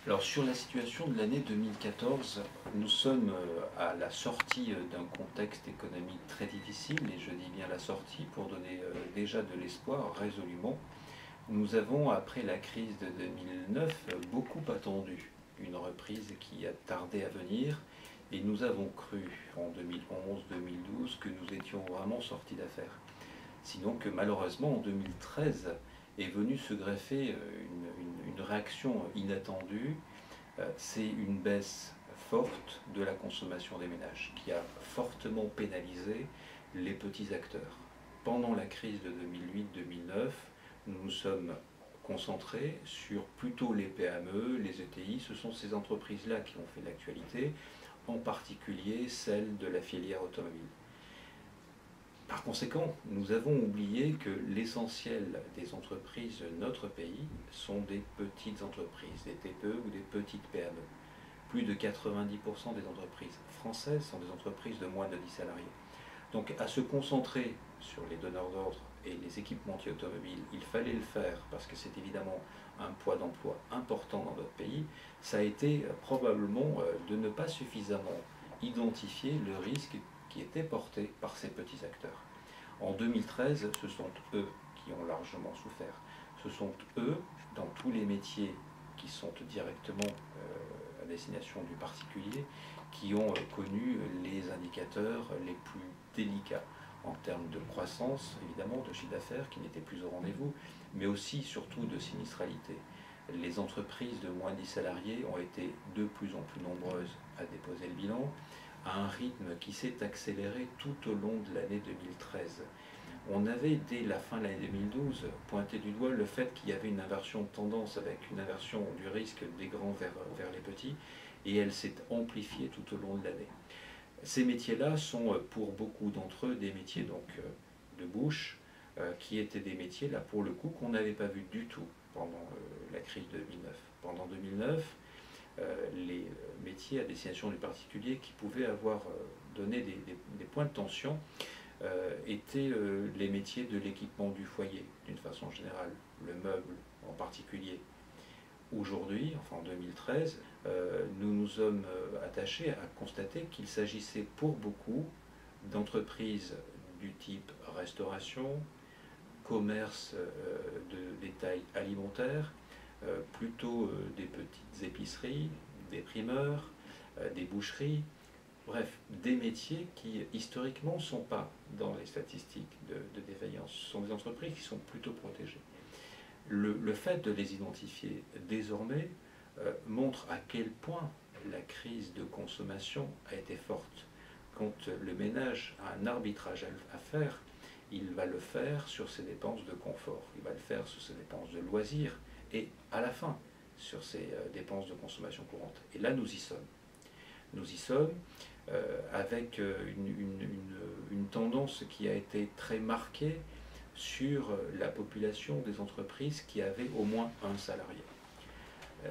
Alors sur la situation de l'année 2014, nous sommes à la sortie d'un contexte économique très difficile, et je dis bien la sortie pour donner déjà de l'espoir résolument. Nous avons, après la crise de 2009, beaucoup attendu une reprise qui a tardé à venir, et nous avons cru en 2011-2012 que nous étions vraiment sortis d'affaires. Sinon que malheureusement en 2013 est venue se greffer une réaction inattendue. C'est une baisse forte de la consommation des ménages qui a fortement pénalisé les petits acteurs. Pendant la crise de 2008-2009, nous nous sommes concentrés sur plutôt les PME, les ETI. Ce sont ces entreprises-là qui ont fait l'actualité, en particulier celles de la filière automobile. Par conséquent, nous avons oublié que l'essentiel des entreprises de notre pays sont des petites entreprises, des TPE ou des petites PME. Plus de 90% des entreprises françaises sont des entreprises de moins de 10 salariés. Donc à se concentrer sur les donneurs d'ordre et les équipementiers automobiles, il fallait le faire parce que c'est évidemment un poids d'emploi important dans notre pays. Ça a été probablement de ne pas suffisamment identifier le risque qui était porté par ces petits acteurs. En 2013, ce sont eux qui ont largement souffert. Ce sont eux, dans tous les métiers qui sont directement à destination du particulier, qui ont connu les indicateurs les plus délicats en termes de croissance, évidemment, de chiffre d'affaires qui n'était plus au rendez-vous, mais aussi, surtout, de sinistralité. Les entreprises de moins de 10 salariés ont été de plus en plus nombreuses à déposer le bilan, à un rythme qui s'est accéléré tout au long de l'année 2013. On avait, dès la fin de l'année 2012, pointé du doigt le fait qu'il y avait une inversion de tendance, avec une inversion du risque des grands vers les petits, et elle s'est amplifiée tout au long de l'année. Ces métiers-là sont, pour beaucoup d'entre eux, des métiers donc, de bouche, qui étaient des métiers, là, pour le coup, qu'on n'avait pas vu du tout pendant la crise de 2009. Pendant 2009, les métiers à destination du particulier qui pouvaient avoir donné des points de tension étaient les métiers de l'équipement du foyer, d'une façon générale, le meuble en particulier. Aujourd'hui, enfin en 2013, nous nous sommes attachés à constater qu'il s'agissait pour beaucoup d'entreprises du type restauration, commerce de détail alimentaire, plutôt des petites épiceries, des primeurs, des boucheries, bref, des métiers qui historiquement ne sont pas dans les statistiques de défaillance. Ce sont des entreprises qui sont plutôt protégées. Le fait de les identifier désormais montre à quel point la crise de consommation a été forte. Quand le ménage a un arbitrage à faire, il va le faire sur ses dépenses de confort, il va le faire sur ses dépenses de loisirs et à la fin sur ses dépenses de consommation courante. Et là, nous y sommes. Nous y sommes avec une tendance qui a été très marquée sur la population des entreprises qui avaient au moins un salarié.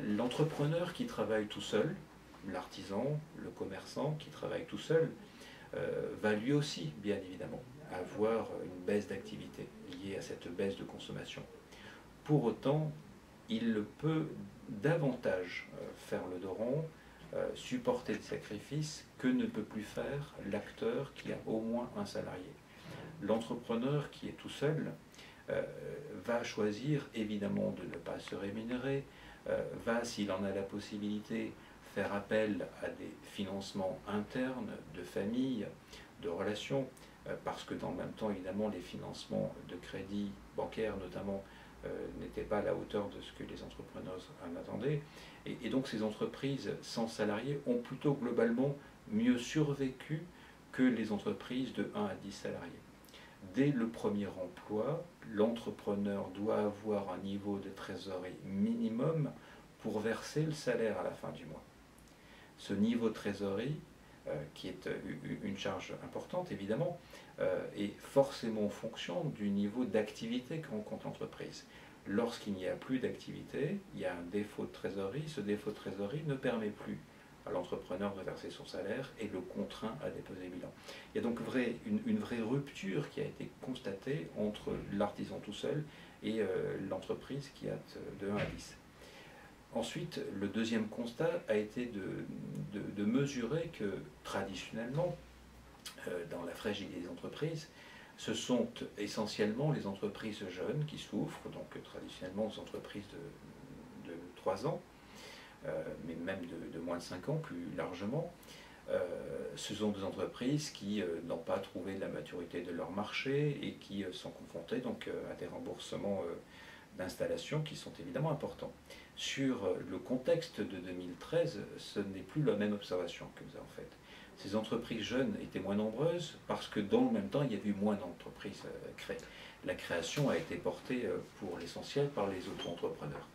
L'entrepreneur qui travaille tout seul, l'artisan, le commerçant qui travaille tout seul, va lui aussi, bien évidemment, avoir une baisse d'activité liée à cette baisse de consommation. Pour autant, il peut davantage faire le dos rond, supporter des sacrifices que ne peut plus faire l'acteur qui a au moins un salarié. L'entrepreneur qui est tout seul va choisir évidemment de ne pas se rémunérer, va, s'il en a la possibilité, faire appel à des financements internes de famille, de relations, parce que dans le même temps, évidemment, les financements de crédit bancaire notamment n'étaient pas à la hauteur de ce que les entrepreneurs en attendaient. Et donc ces entreprises sans salariés ont plutôt globalement mieux survécu que les entreprises de 1 à 10 salariés. Dès le premier emploi, l'entrepreneur doit avoir un niveau de trésorerie minimum pour verser le salaire à la fin du mois. Ce niveau de trésorerie, qui est une charge importante évidemment, est forcément en fonction du niveau d'activité que rencontre l'entreprise. Lorsqu'il n'y a plus d'activité, il y a un défaut de trésorerie. Ce défaut de trésorerie ne permet plus à l'entrepreneur de verser son salaire et le contraint à déposer le bilan. Il y a donc une vraie rupture qui a été constatée entre l'artisan tout seul et l'entreprise qui a de 1 à 10. Ensuite, le deuxième constat a été de mesurer que traditionnellement, dans la fragilité des entreprises, ce sont essentiellement les entreprises jeunes qui souffrent, donc traditionnellement des entreprises de 3 ans, mais même de moins de 5 ans plus largement. Ce sont des entreprises qui n'ont pas trouvé de la maturité de leur marché et qui sont confrontées donc à des remboursements d'installation qui sont évidemment importants. Sur le contexte de 2013, ce n'est plus la même observation que nous avons faite. Ces entreprises jeunes étaient moins nombreuses parce que dans le même temps, il y avait eu moins d'entreprises créées. La création a été portée pour l'essentiel par les auto-entrepreneurs.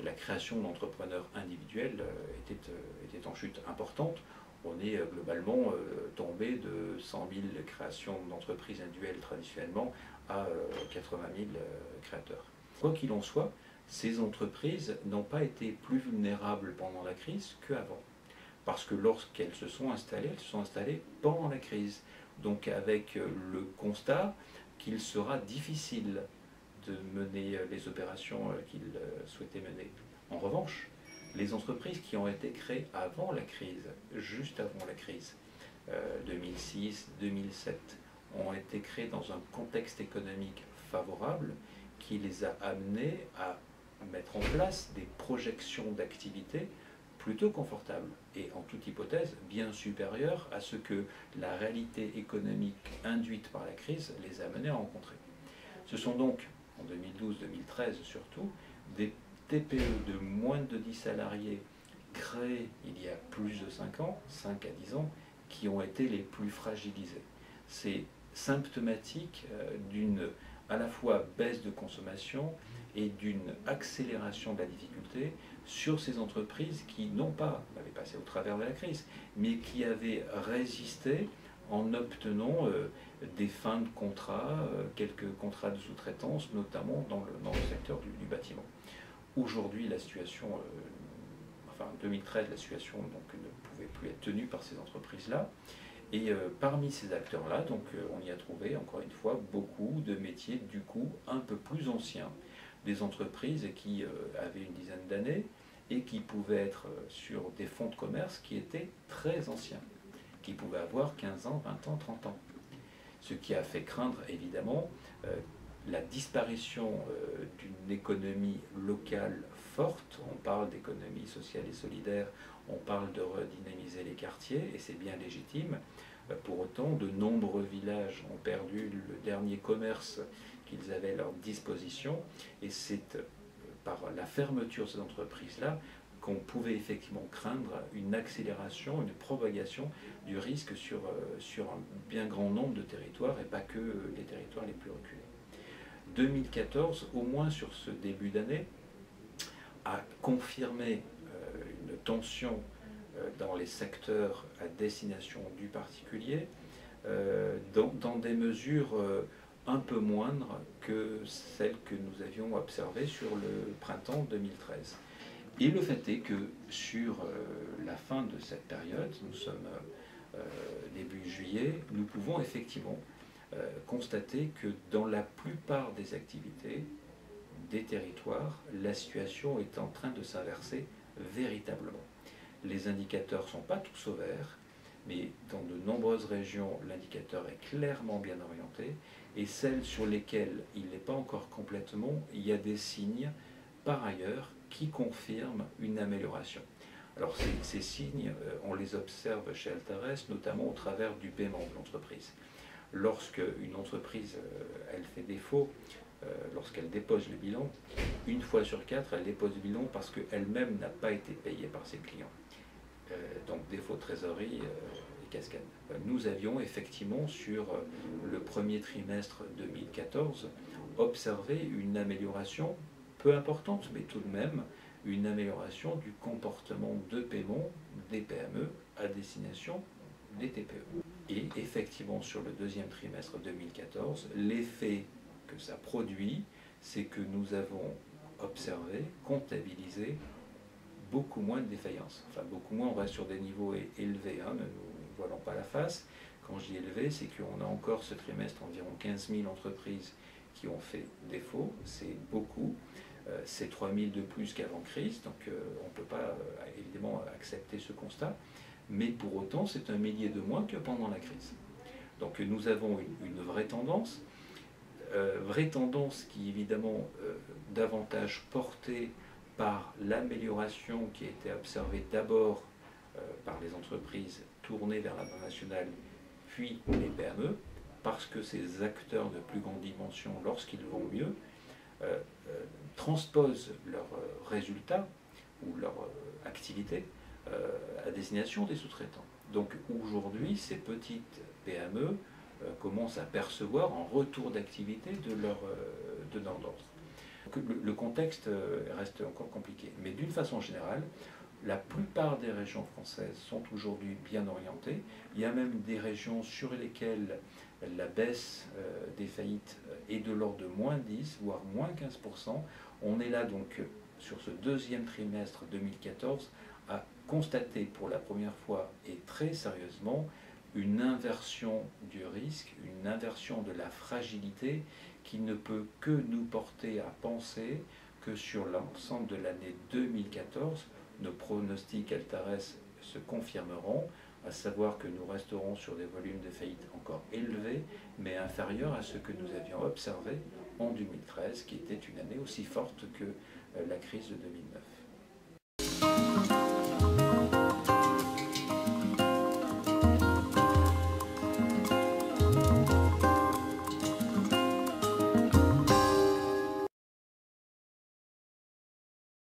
La création d'entrepreneurs individuels était en chute importante. On est globalement tombé de 100 000 créations d'entreprises individuelles traditionnellement à 80 000 créateurs. Quoi qu'il en soit, ces entreprises n'ont pas été plus vulnérables pendant la crise qu'avant. Parce que lorsqu'elles se sont installées pendant la crise. Donc avec le constat qu'il sera difficile de mener les opérations qu'ils souhaitaient mener. En revanche, les entreprises qui ont été créées avant la crise, juste avant la crise, 2006, 2007, ont été créées dans un contexte économique favorable qui les a amenées à mettre en place des projections d'activité plutôt confortables et en toute hypothèse bien supérieures à ce que la réalité économique induite par la crise les a menées à rencontrer. Ce sont donc, en 2012-2013 surtout, des TPE de moins de 10 salariés créés il y a plus de 5 ans, 5 à 10 ans, qui ont été les plus fragilisés. C'est symptomatique d'une à la fois baisse de consommation et d'une accélération de la difficulté sur ces entreprises qui, non pas avaient passé au travers de la crise, mais qui avaient résisté en obtenant des fins de contrats, quelques contrats de sous-traitance, notamment dans le secteur du bâtiment. Aujourd'hui, la situation, enfin 2013, la situation donc, ne pouvait plus être tenue par ces entreprises-là. Et parmi ces acteurs-là, donc on y a trouvé, encore une fois, beaucoup de métiers, du coup, un peu plus anciens. Des entreprises qui avaient une dizaine d'années et qui pouvaient être sur des fonds de commerce qui étaient très anciens, qui pouvaient avoir 15 ans, 20 ans, 30 ans. Ce qui a fait craindre, évidemment, la disparition d'une économie locale forte. On parle d'économie sociale et solidaire, on parle de redynamiser les quartiers, et c'est bien légitime. Pour autant, de nombreux villages ont perdu le dernier commerce qu'ils avaient à leur disposition, et c'est par la fermeture de ces entreprises-là qu'on pouvait effectivement craindre une accélération, une propagation du risque sur un bien grand nombre de territoires, et pas que les territoires les plus reculés. 2014, au moins sur ce début d'année, a confirmé une tension dans les secteurs à destination du particulier, dans des mesures un peu moindres que celles que nous avions observées sur le printemps 2013. Et le fait est que sur la fin de cette période, nous sommes début juillet, nous pouvons effectivement constater que dans la plupart des activités, des territoires, la situation est en train de s'inverser véritablement. Les indicateurs ne sont pas tous au vert, mais dans de nombreuses régions, l'indicateur est clairement bien orienté, et celles sur lesquelles il n'est pas encore complètement, il y a des signes, par ailleurs, qui confirment une amélioration. Alors ces signes, on les observe chez Altares, notamment au travers du paiement de l'entreprise. Lorsque une entreprise, elle fait défaut, lorsqu'elle dépose le bilan, une fois sur 4, elle dépose le bilan parce qu'elle-même n'a pas été payée par ses clients. Donc défaut de trésorerie et cascade. Nous avions effectivement sur le premier trimestre 2014 observé une amélioration peu importante, mais tout de même une amélioration du comportement de paiement des PME à destination des TPE. Et effectivement, sur le deuxième trimestre 2014, l'effet que ça produit, c'est que nous avons observé, comptabilisé beaucoup moins de défaillances. Enfin, beaucoup moins, on reste sur des niveaux élevés, hein, ne nous voilons pas la face. Quand je dis élevé, c'est qu'on a encore ce trimestre environ 15 000 entreprises qui ont fait défaut, c'est beaucoup. C'est 3000 de plus qu'avant crise, donc on ne peut pas évidemment accepter ce constat, mais pour autant c'est un millier de moins que pendant la crise. Donc nous avons une vraie tendance qui est évidemment davantage portée par l'amélioration qui a été observée d'abord par les entreprises tournées vers l'international, puis les PME, parce que ces acteurs de plus grande dimension, lorsqu'ils vont mieux, transposent leurs résultats ou leur activité à destination des sous-traitants. Donc aujourd'hui, ces petites PME commencent à percevoir en retour d'activité de leur donneur d'ordre. Le contexte reste encore compliqué. Mais d'une façon générale, la plupart des régions françaises sont aujourd'hui bien orientées. Il y a même des régions sur lesquelles la baisse des faillites est de l'ordre de moins 10, voire moins 15%. On est là donc sur ce deuxième trimestre 2014 à constater pour la première fois et très sérieusement une inversion du risque, une inversion de la fragilité qui ne peut que nous porter à penser que sur l'ensemble de l'année 2014, nos pronostics Altares se confirmeront, à savoir que nous resterons sur des volumes de faillite encore élevés, mais inférieurs à ce que nous avions observé en 2013, qui était une année aussi forte que la crise de 2009.